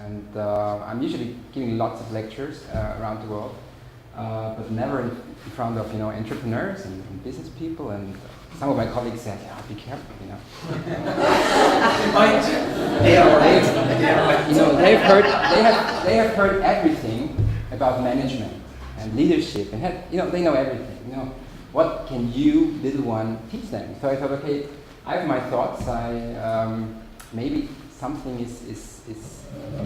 And I'm usually giving lots of lectures around the world, but never in front of entrepreneurs and business people. And some of my colleagues said, "Yeah, be careful, They are right. They have heard everything about management and leadership, and they know everything. What can you, little one, teach them? So I thought, okay, I have my thoughts. Maybe something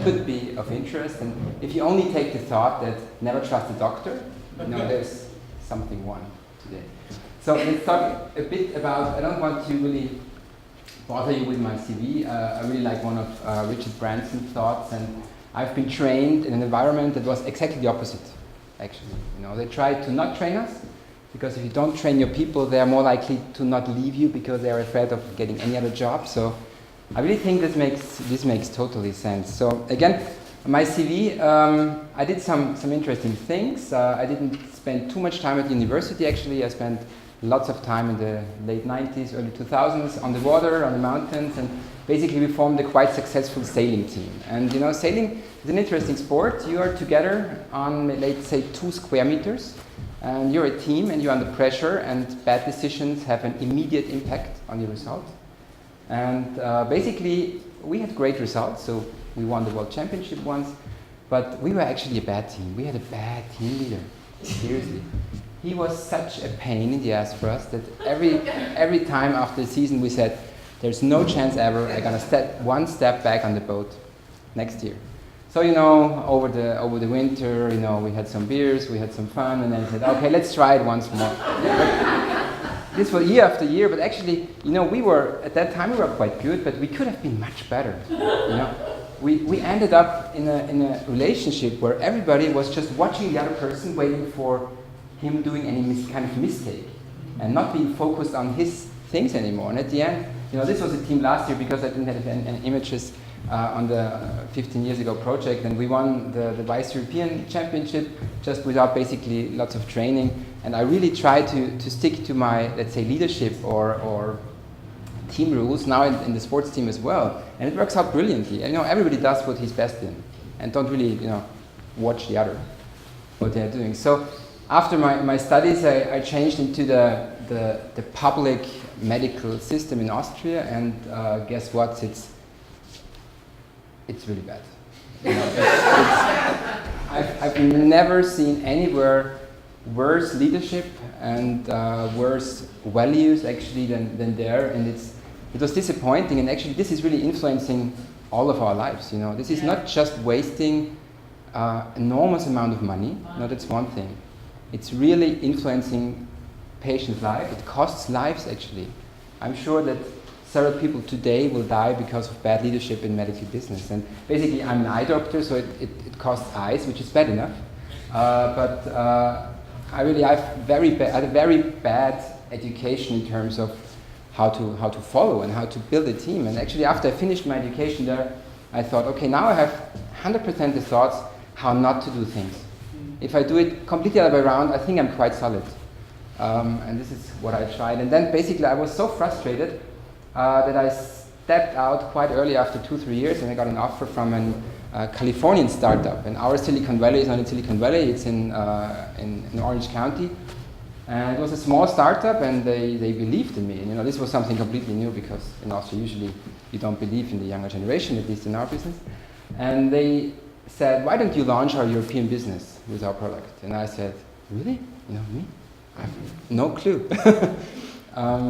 could be of interest, and if you only take the thought that never trust a doctor, there's something won today. So let's talk a bit about. I don't want to really bother you with my CV. I really like one of Richard Branson's thoughts, and I've been trained in an environment that was exactly the opposite. Actually, they tried to not train us, because if you don't train your people, they are more likely to not leave you because they are afraid of getting any other job. So I really think this makes totally sense. So again, my CV, I did some interesting things. I didn't spend too much time at university. Actually, I spent lots of time in the late 90s, early 2000s on the water, on the mountains, and basically we formed a quite successful sailing team. And sailing is an interesting sport. You are together on, let's say, 2 square meters, and you're a team and you're under pressure, and bad decisions have an immediate impact on your result. And basically we had great results, so we won the world championship once, but we were actually a bad team. We had a bad team leader, seriously. He was such a pain in the ass for us that every time after the season we said, there's no chance ever I'm gonna step one step back on the boat next year. So over the winter, we had some beers, we had some fun, and then said, okay, let's try it once more. This was year after year, but actually, we were at that time we were quite good, but we could have been much better. We ended up in a relationship where everybody was just watching the other person, waiting for him doing any kind of mistake, and not being focused on his things anymore. And at the end, this was a team last year because I didn't have any images on the 15 years ago project, and we won the Vice European Championship just without basically lots of training. And I really try to stick to my, let's say, leadership or team rules now in the sports team as well, and it works out brilliantly. Everybody does what he's best in, and don't really watch the other what they're doing. So after my studies, I changed into the public medical system in Austria, and guess what? It's really bad. I've never seen anywhere worse leadership and worse values actually than there, and it was disappointing. And actually, this is really influencing all of our lives. This is not just wasting enormous amount of money. No, that's one thing. It's really influencing patients' life. It costs lives, actually. I'm sure that several people today will die because of bad leadership in medical business. And basically, I'm an eye doctor, so it costs eyes, which is bad enough. But I have had a very bad education in terms of how to follow and how to build a team. And actually, after I finished my education there, I thought, okay, now I have 100% the thoughts how not to do things. If I do it completely the other way around, I think I'm quite solid. And this is what I tried. And then basically I was so frustrated that I stepped out quite early after 2-3 years, and I got an offer from a Californian startup. And our Silicon Valley is not in Silicon Valley, it's in Orange County. And it was a small startup, and they believed in me. And, this was something completely new, because in Austria usually you don't believe in the younger generation, at least in our business. And they said, why don't you launch our European business with our product? And I said, really? Me? I have no clue.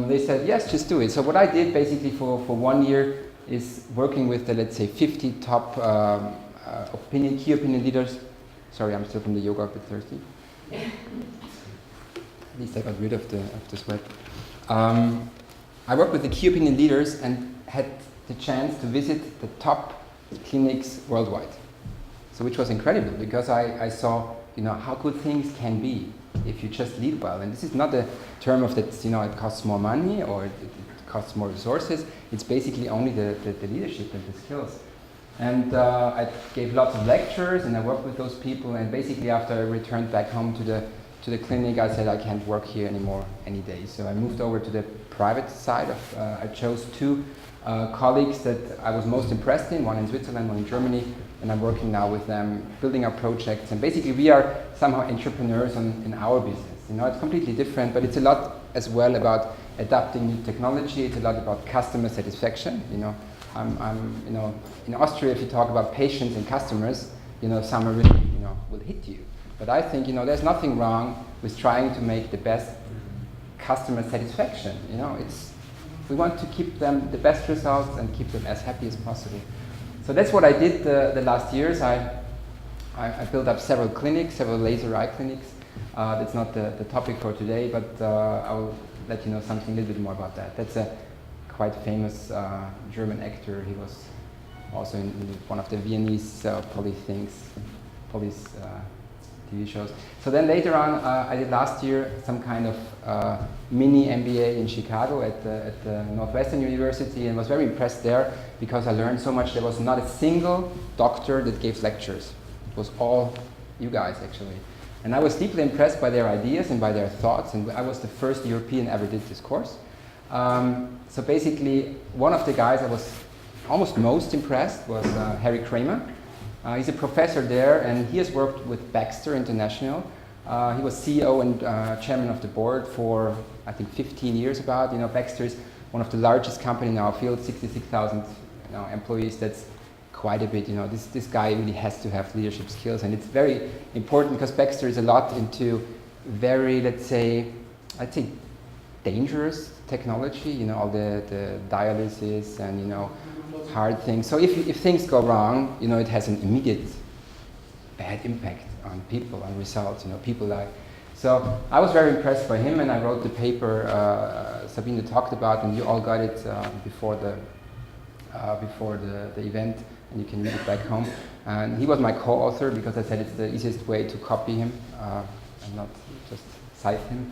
They said, yes, just do it. So what I did basically for 1 year is working with the, let's say, 50 top key opinion leaders. Sorry, I'm still from the yoga, a bit thirsty. At least I got rid of the sweat. I worked with the key opinion leaders and had the chance to visit the top clinics worldwide. So which was incredible, because I saw how good things can be if you just lead well. And this is not a term of that it costs more money or it costs more resources. It's basically only the leadership and the skills. And I gave lots of lectures, and I worked with those people. And basically, after I returned back home to the clinic, I said I can't work here anymore any day. So I moved over to the private side of. I chose 2 colleagues that I was most impressed in, one in Switzerland, one in Germany, and I'm working now with them, building our projects. And basically we are somehow entrepreneurs in our business. You know, it's completely different, but it's a lot as well about adapting new technology. It's a lot about customer satisfaction. You know, you know, in Austria, if you talk about patients and customers, you know, some are really, you know, will hit you. But I think, you know, there's nothing wrong with trying to make the best customer satisfaction. You know, we want to keep them the best results and keep them as happy as possible. So that's what I did the last years. I built up several clinics, several laser eye clinics. That's not the topic for today, but I will let you know something a little bit more about that. That's a quite famous German actor. He was also in one of the Viennese police TV shows. So then later on, I did last year some kind of mini MBA in Chicago at the Northwestern University, and was very impressed there because I learned so much. There was not a single doctor that gave lectures. It was all you guys, actually. And I was deeply impressed by their ideas and by their thoughts, and I was the first European ever did this course. So basically, one of the guys I was almost most impressed was Harry Kramer. He's a professor there, and he has worked with Baxter International. He was CEO and chairman of the board for, I think, 15 years about. You know, Baxter is one of the largest companies in our field, 66,000 employees. That's quite a bit. You know, this guy really has to have leadership skills, and it's very important because Baxter is a lot into very, let's say, I'd say, dangerous technology. You know, all the dialysis and, you know, hard things. So if things go wrong, you know, it has an immediate bad impact on people, on results. You know, people die. So I was very impressed by him, and I wrote the paper Sabine talked about, and you all got it before the event, and you can read it back home. And he was my co-author because I said it's the easiest way to copy him and not just cite him.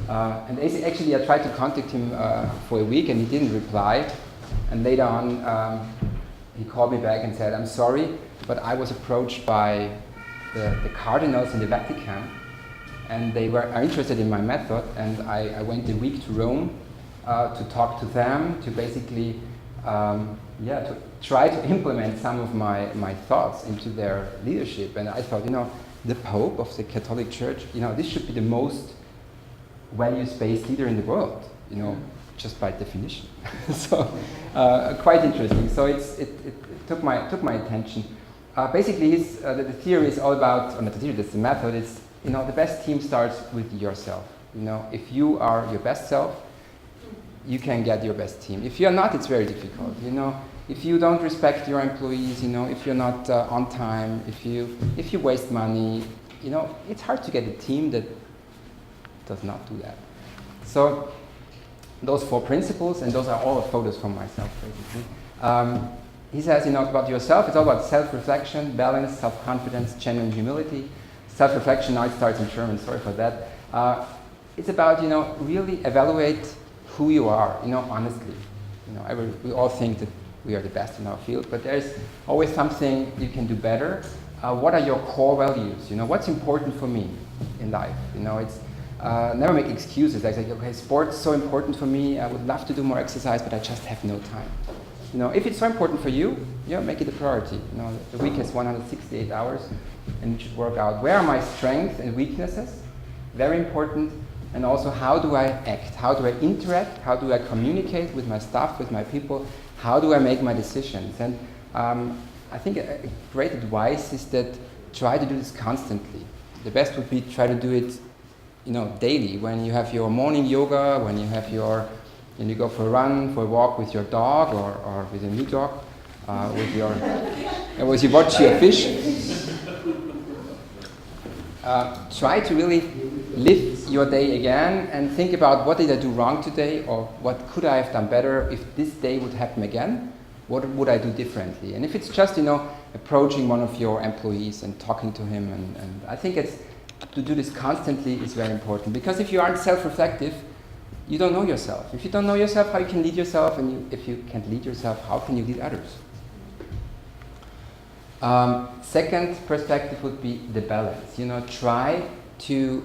And actually, I tried to contact him for a week, and he didn't reply. And later on, he called me back and said, "I'm sorry, but I was approached by the cardinals in the Vatican, and they are interested in my method, and I went a week to Rome to talk to them, to basically, to try to implement some of my thoughts into their leadership." And I thought, you know, the Pope of the Catholic Church, you know, this should be the most values-based leader in the world, you know, just by definition. So quite interesting. So it took my attention. Basically, the theory is all about, or not the theory, that's the method. It's, you know, the best team starts with yourself. You know, if you are your best self, you can get your best team. If you're not, it's very difficult. You know, if you don't respect your employees, you know, if you're not on time, if you waste money, you know, it's hard to get a team that does not do that. So those 4 principles, and those are all photos from myself, basically. He says, you know, about yourself, it's all about self-reflection, balance, self-confidence, genuine humility. Self-reflection, now it starts in German, sorry for that. It's about, you know, really evaluate who you are, you know, honestly. You know, we all think that we are the best in our field, but there's always something you can do better. What are your core values? You know, what's important for me in life? You know, it's never make excuses. Like, okay, sport's so important for me. I would love to do more exercise, but I just have no time. You know, if it's so important for you, yeah, make it a priority. You know, the week has 168 hours, and you should work out where are my strengths and weaknesses. Very important. And also, how do I act? How do I interact? How do I communicate with my staff, with my people? How do I make my decisions? And I think a great advice is that try to do this constantly. The best would be try to do it, you know, daily. When you have your morning yoga, when you go for a run, for a walk with your dog, or with a new dog, with you watch your fish. Try to really live your day again and think about what did I do wrong today, or what could I have done better if this day would happen again. What would I do differently? And if it's just, you know, approaching one of your employees and talking to him, and I think to do this constantly is very important, because if you aren't self-reflective, you don't know yourself. If you don't know yourself, how you can lead yourself, and if you can't lead yourself, how can you lead others? Second perspective would be the balance. You know, try to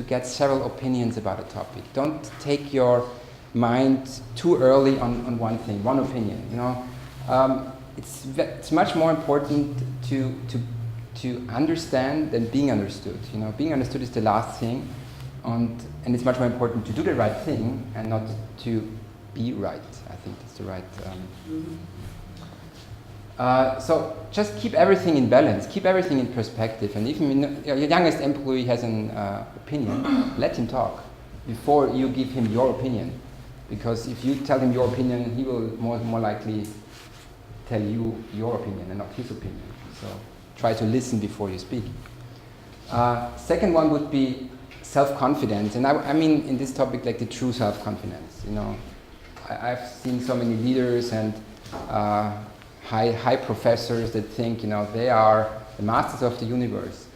get several opinions about a topic. Don't take your mind too early on one thing, one opinion. It's much more important to understand than being understood. Being understood is the last thing, and it's much more important to do the right thing and not to be right. I think that's the right. So just keep everything in balance, keep everything in perspective, and if your youngest employee has an opinion, let him talk before you give him your opinion, because if you tell him your opinion, he will more likely tell you your opinion and not his opinion. So try to listen before you speak. Second one would be self-confidence, and I mean in this topic like the true self-confidence. I've seen so many leaders and high professors that think they are the masters of the universe.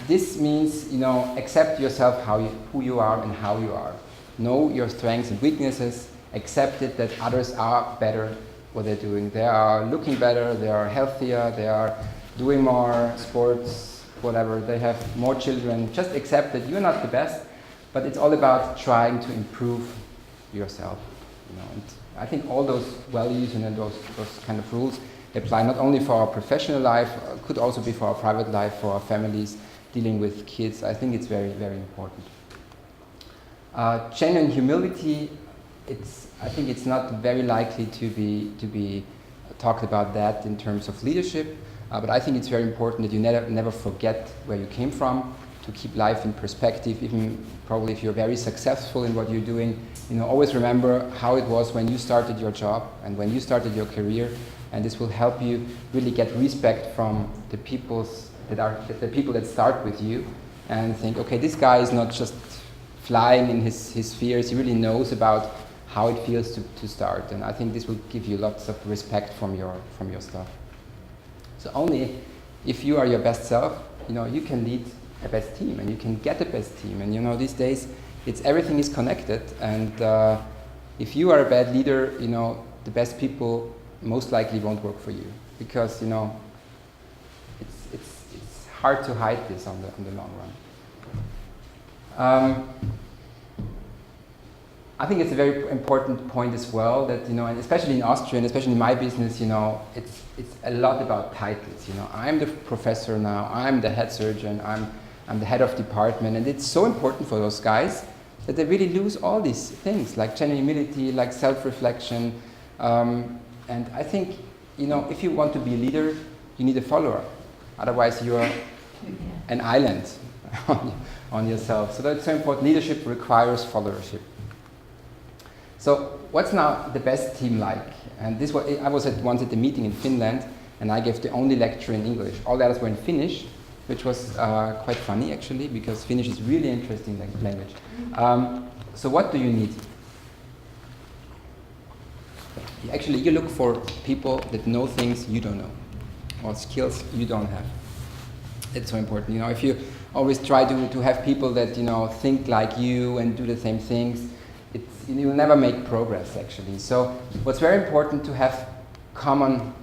This means accept yourself who you are and how you are. Know your strengths and weaknesses. Accept it that others are better what they're doing. They are looking better. They are healthier. They are doing more sports, whatever. They have more children. Just accept that you're not the best, but it's all about trying to improve yourself. And I think all those values and those kind of rules apply not only for our professional life, could also be for our private life, for our families, dealing with kids. I think it's very, very important. Genuine humility, I think it's not very likely to be talked about that in terms of leadership, but I think it's very important that you never forget where you came from, to keep life in perspective, even probably if you're very successful in what you're doing. Always remember how it was when you started your job and when you started your career, and this will help you really get respect from the people that start with you, and think, okay, this guy is not just flying in his spheres. He really knows about how it feels to start, and I think this will give you lots of respect from your staff. So only if you are your best self, you can lead a best team, and you can get the best team. And these days, everything is connected, and if you are a bad leader, the best people most likely won't work for you, because it's hard to hide this on the long run. I think it's a very important point as well that and especially in Austria, and especially in my business, it's a lot about titles. I'm the professor now, I'm the head surgeon, I'm the head of department, and it's so important for those guys that they really lose all these things like genuine humility, like self-reflection, and I think if you want to be a leader, you need a follower. Otherwise, you are an island on yourself. So that's so important. Leadership requires followership. So what's now the best team like? And I was once at a meeting in Finland, and I gave the only lecture in English. All the others were in Finnish, which was quite funny actually, because Finnish is really interesting language. So what do you need? Actually, you look for people that know things you don't know, or skills you don't have. It's so important. If you always try to have people that think like you and do the same things, you'll never make progress actually. So what's very important to have common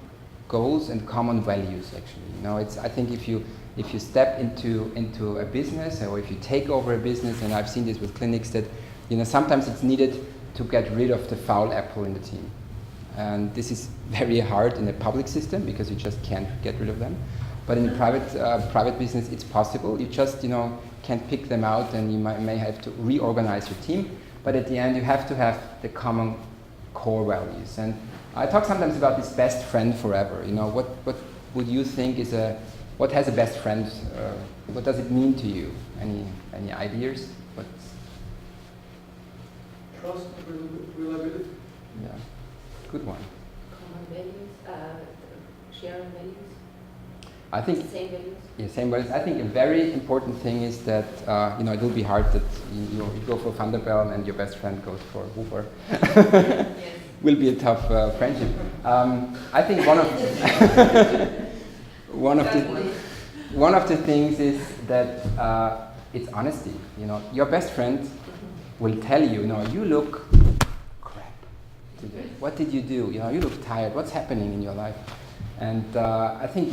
goals and common values actually. I think if you step into a business, or if you take over a business, and I've seen this with clinics, that sometimes it's needed to get rid of the foul apple in the team. And this is very hard in a public system because you just can't get rid of them. But in a private business, it's possible. You just can't pick them out, and you may have to reorganize your team. But at the end, you have to have the common core values. And I talk sometimes about this best friend forever. What would you think what has a best friend? What does it mean to you? Any ideas? Trust and reliability. Yeah, good one. Common values, sharing values. I think same values. Yeah, same values. I think a very important thing is that it will be hard that you go for Van der Bellen and your best friend goes for Hooper. Yes. Will be a tough friendship. I think one of the things is that it's honesty. Your best friend will tell you, you look crap today. What did you do? You look tired. What's happening in your life? And I think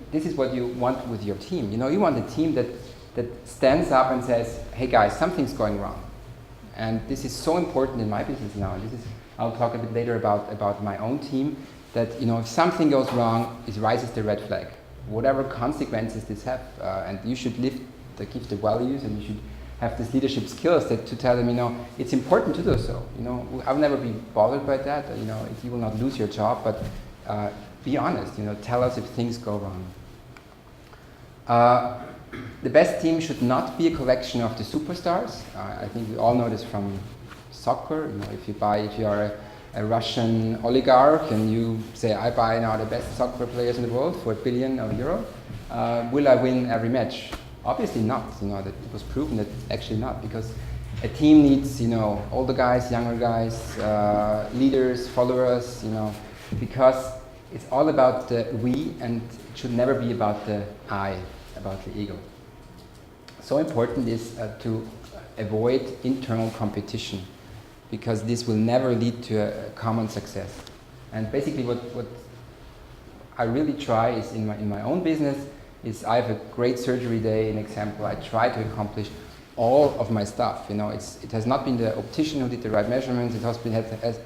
this is what you want with your team. You want a team that stands up and says, hey guys, something's going wrong. And this is so important in my business now. I'll talk a bit later about my own team, that if something goes wrong, it raises the red flag. Whatever consequences this have, and you should give the values, and you should have these leadership skills to tell them, it's important to do so. I'll never be bothered by that. If you will not lose your job, but be honest. Tell us if things go wrong. The best team should not be a collection of the superstars. I think we all know this from soccer. If you are a Russian oligarch and you say, I buy now the best soccer players in the world for €1 billion, will I win every match? Obviously not. That it was proven that actually not, because a team needs older guys, younger guys, leaders, followers, because it's all about the we, and it should never be about the I, about the ego. So important is to avoid internal competition, because this will never lead to a common success. And basically what I really try is in my own business is I have a great surgery day, an example. I try to accomplish all of my stuff. It has not been the optician who did the right measurements. It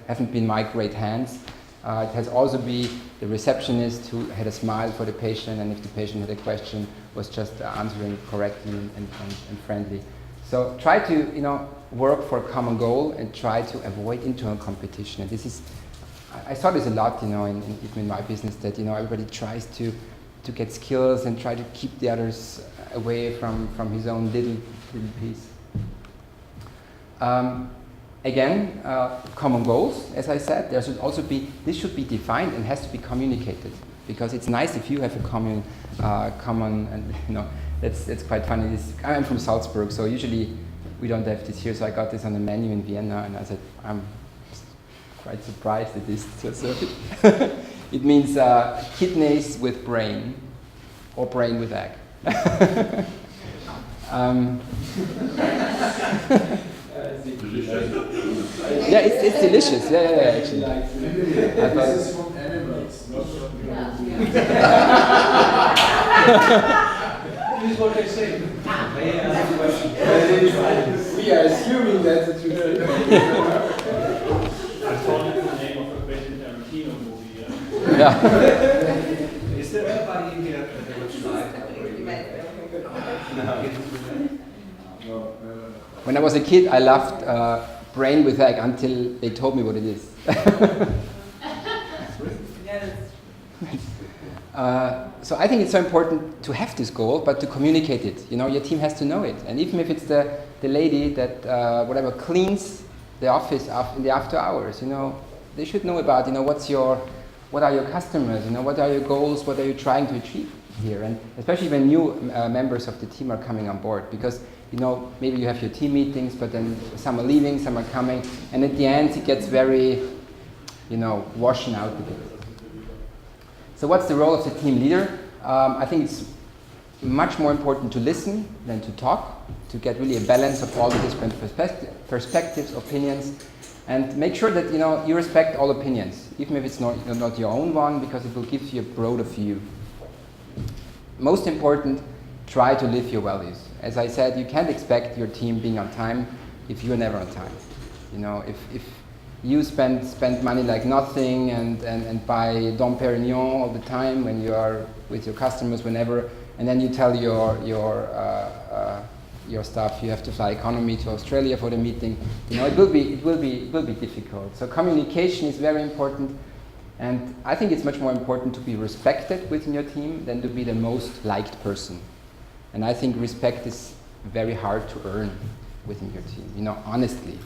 hasn't been my great hands. It has also been the receptionist who had a smile for the patient, and if the patient had a question, was just answering correctly and friendly. So try to work for a common goal and try to avoid internal competition. And I saw this a lot even in my business, that everybody tries to get skills and try to keep the others away from his own little piece. Again, common goals, as I said, this should be defined and has to be communicated, because it's nice if you have a common, and that's quite funny. I'm from Salzburg, so usually we don't have this here, so I got this on the menu in Vienna, and I said, I'm quite surprised at this to serve it. It means kidneys with brain, or brain with egg. Yeah, it's delicious. Yeah, actually. This is from animals, not from This is what they say. We are assuming that's the truth. I found it in the name of a Quentin Tarantino movie. Yeah. Is there anybody in here that would like? No. When I was a kid, I loved brain with egg until they told me what it is. So I think it's so important to have this goal, but to communicate it. Your team has to know it. And even if it's the lady that cleans the office in the after hours, they should know about what are your customers, what are your goals, what are you trying to achieve here, and especially when new members of the team are coming on board, because maybe you have your team meetings, but then some are leaving, some are coming, and at the end it gets very washing out a bit. So what's the role of the team leader? I think it's much more important to listen than to talk, to get really a balance of all the different perspectives, opinions, and make sure that you respect all opinions, even if it's not your own one, because it will give you a broader view. Most important, try to live your values. As I said, you can't expect your team being on time if you're never on time. If you spend money like nothing and buy Dom Perignon all the time when you are with your customers, whenever, and then you tell your staff you have to fly economy to Australia for the meeting, it will be difficult. So communication is very important, and I think it's much more important to be respected within your team than to be the most liked person. And I think respect is very hard to earn within your team, honestly.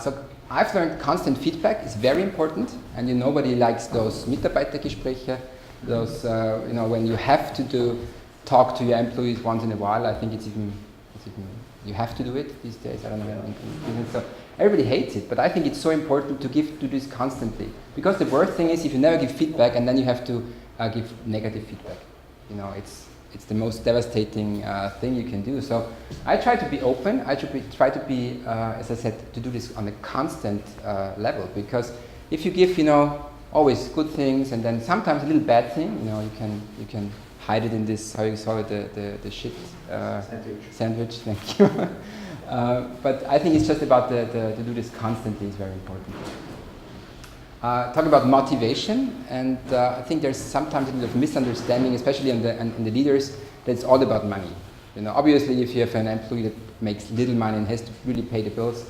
So I've learned constant feedback is very important, and nobody likes those Mitarbeitergespräche, those when you have to talk to your employees once in a while. I think it's even you have to do it these days. I don't know. So everybody hates it, but I think it's so important to do this constantly, because the worst thing is if you never give feedback and then you have to give negative feedback. It's the most devastating thing you can do. So I try to be open. I try to be, as I said, to do this on a constant level. Because if you give, always good things and then sometimes a little bad thing, you can hide it in this, how you call it, the shit Sandwich. sandwich. Thank you. But I think it's just about to do this constantly is very important. Talk about motivation, and I think there's sometimes a bit of misunderstanding, especially in the leaders, that it's all about money. You know, obviously, if you have an employee that makes little money and has to really pay the bills,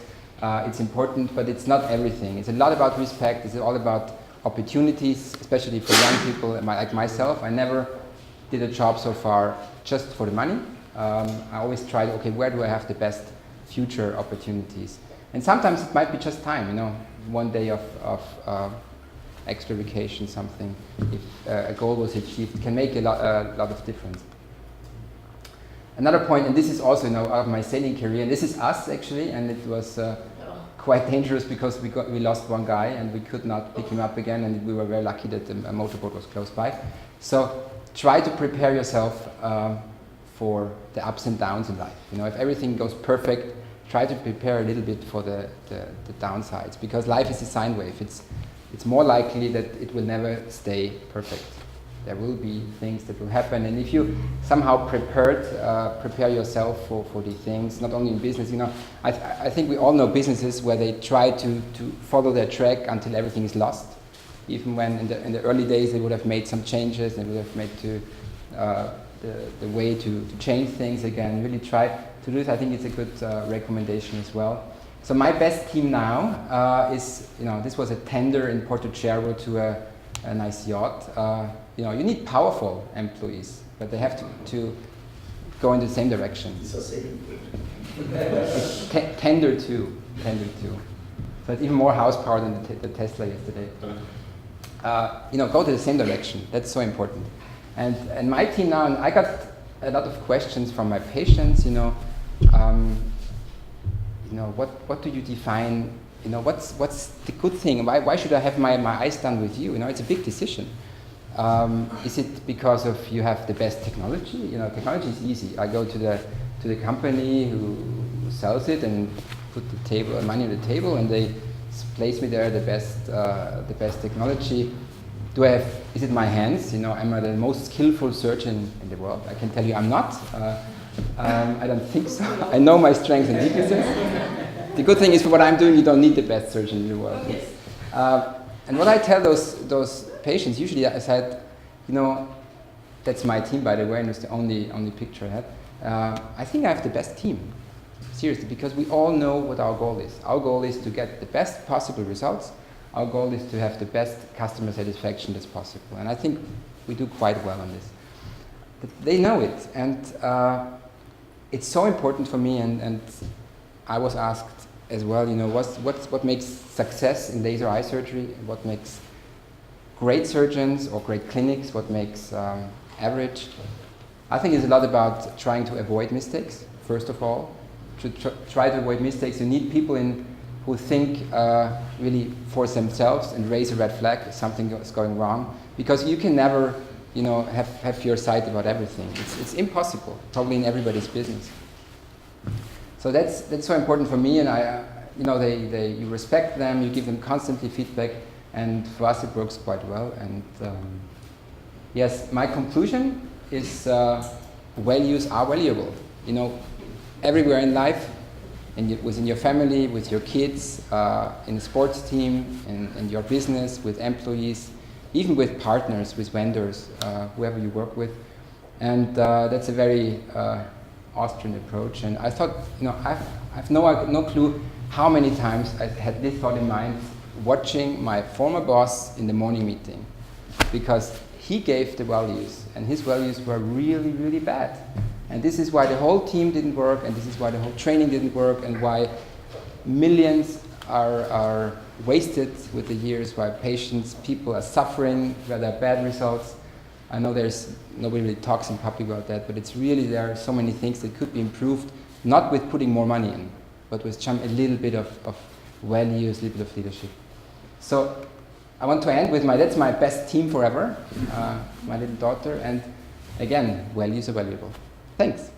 it's important, but it's not everything. It's a lot about respect. It's all about opportunities, especially for young people like myself. I never did a job so far just for the money. I always tried, okay, where do I have the best future opportunities? And sometimes it might be just time, you know, one day of extra vacation, something. If a goal was achieved, it can make a lot of difference. Another point, and this is also, you know, out of my sailing career, and this is us actually, and it was quite dangerous because we lost one guy and we could not pick him up again, and we were very lucky that a motorboat was close by. So try to prepare yourself for the ups and downs in life. You know, if everything goes perfect, try to prepare a little bit for the downsides, because life is a sine wave. It's more likely that it will never stay perfect. There will be things that will happen, and if you somehow prepare yourself for these things, not only in business, you know, I think we all know businesses where they try to follow their track until everything is lost. Even when in the early days they would have made some changes, they would have made the way to change things again, really try to do it. I think it's a good recommendation as well. So my best team now is, you know, this was a tender in Porto Cervo to a nice yacht. You know, you need powerful employees, but they have to go in the same direction. Tender too. So it's even more horsepower than the Tesla yesterday. You know, go to the same direction. That's so important. And my team now, and I got a lot of questions from my patients. You know, what do you define? You know, what's the good thing? Why should I have my eyes done with you? You know, it's a big decision. Is it because of you have the best technology? You know, technology is easy. I go to the company who sells it and put the money on the table, and they place me there the best technology. Is it my hands? You know, am I the most skillful surgeon in the world? I can tell you I'm not. I don't think so. I know my strengths and weaknesses. The good thing is, for what I'm doing, you don't need the best surgeon in the world. And what I tell those patients, usually I said, you know, that's my team, by the way, and it's the only picture I had. I think I have the best team, seriously, because we all know what our goal is. Our goal is to get the best possible results. Our goal is to have the best customer satisfaction that's possible, and I think we do quite well on this. But they know it, and it's so important for me, and I was asked as well, you know, what makes success in laser eye surgery, what makes great surgeons or great clinics, what makes average. I think it's a lot about trying to avoid mistakes, first of all. To try to avoid mistakes, you need people who think really for themselves and raise a red flag if something is going wrong, because you can never, you know, have your side about everything. It's impossible, probably in everybody's business. So that's so important for me, and you know, you respect them, you give them constantly feedback, and for us it works quite well. And yes, my conclusion is values are valuable. You know, everywhere in life, within your family, with your kids, in a sports team, in your business, with employees, even with partners, with vendors, whoever you work with. And that's a very Austrian approach. And I thought, you know, I've no clue how many times I had this thought in mind watching my former boss in the morning meeting, because he gave the values, and his values were really, really bad. And this is why the whole team didn't work, and this is why the whole training didn't work, and why millions are wasted with the years, why people are suffering, where there are bad results. I know nobody really talks in public about that, but it's really, there are so many things that could be improved, not with putting more money in, but with a little bit of values, a little bit of leadership. So I want to end with that's my best team forever, my little daughter, and again, values are valuable. Thanks.